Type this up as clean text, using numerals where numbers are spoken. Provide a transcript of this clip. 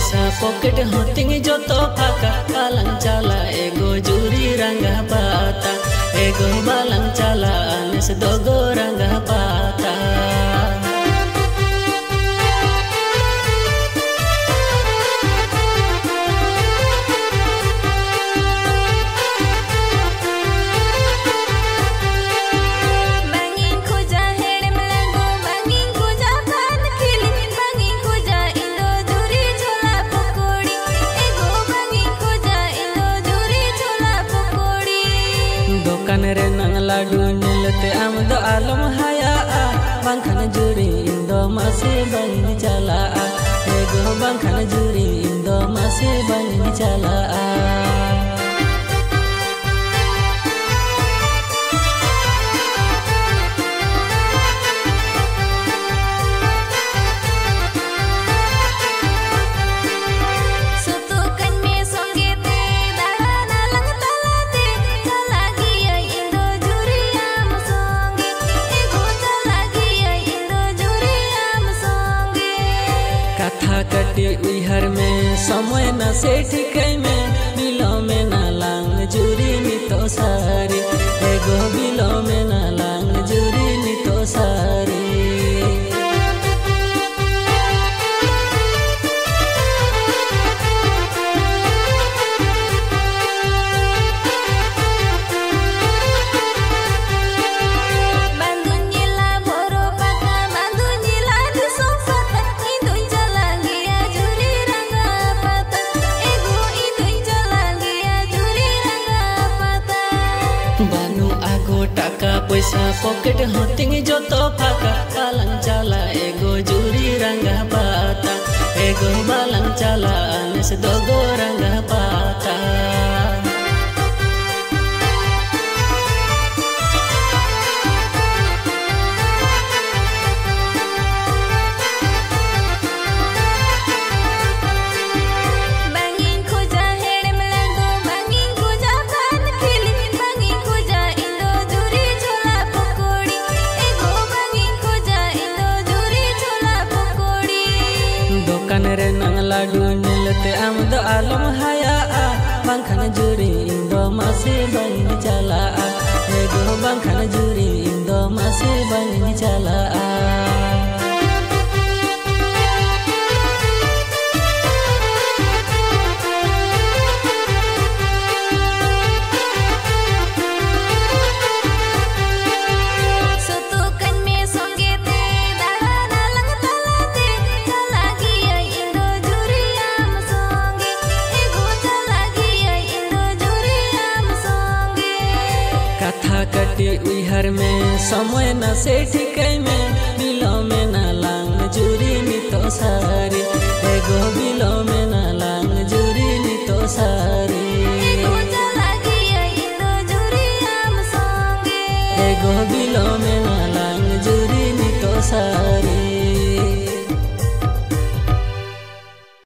पैसा पॉकेट होतिंग जो तो फाका बालंग चला एगो जूरी रंगा पाता एगो बालंग चला अनस दोगो रंगा पाता। दुकान रे नंग लाडू नीलते आम दो आलम हाया बांखन जुरी इंदो मासे बंग चला एगो बांखन जुरी इंदो मासे बंग चला। कटी उहर में समय न से ठीक में बिलो में न लांग जुरी नी तो सारी एगो बिलो में न लांग जुरी नी तो सारी। बानु आगो टाका पैसा पॉकेट होतिंग जो तो फाका बालंग चला एगो जूरी रंगा पाता एगो बालंग चला अनस दोगो रंगा पाता। दुकान रे नंग लाडू नीलते आम दो आलम हाया बांखन जुरी इंदो मासे बंग चला एगो बांखन जुरी इंदो मासे बंग चला। कटी उहर में समय न से ठीक में बिलो में न लांग जुरी नी तो सारी एगो बिलो में न लांग जुरी नी तो सारी।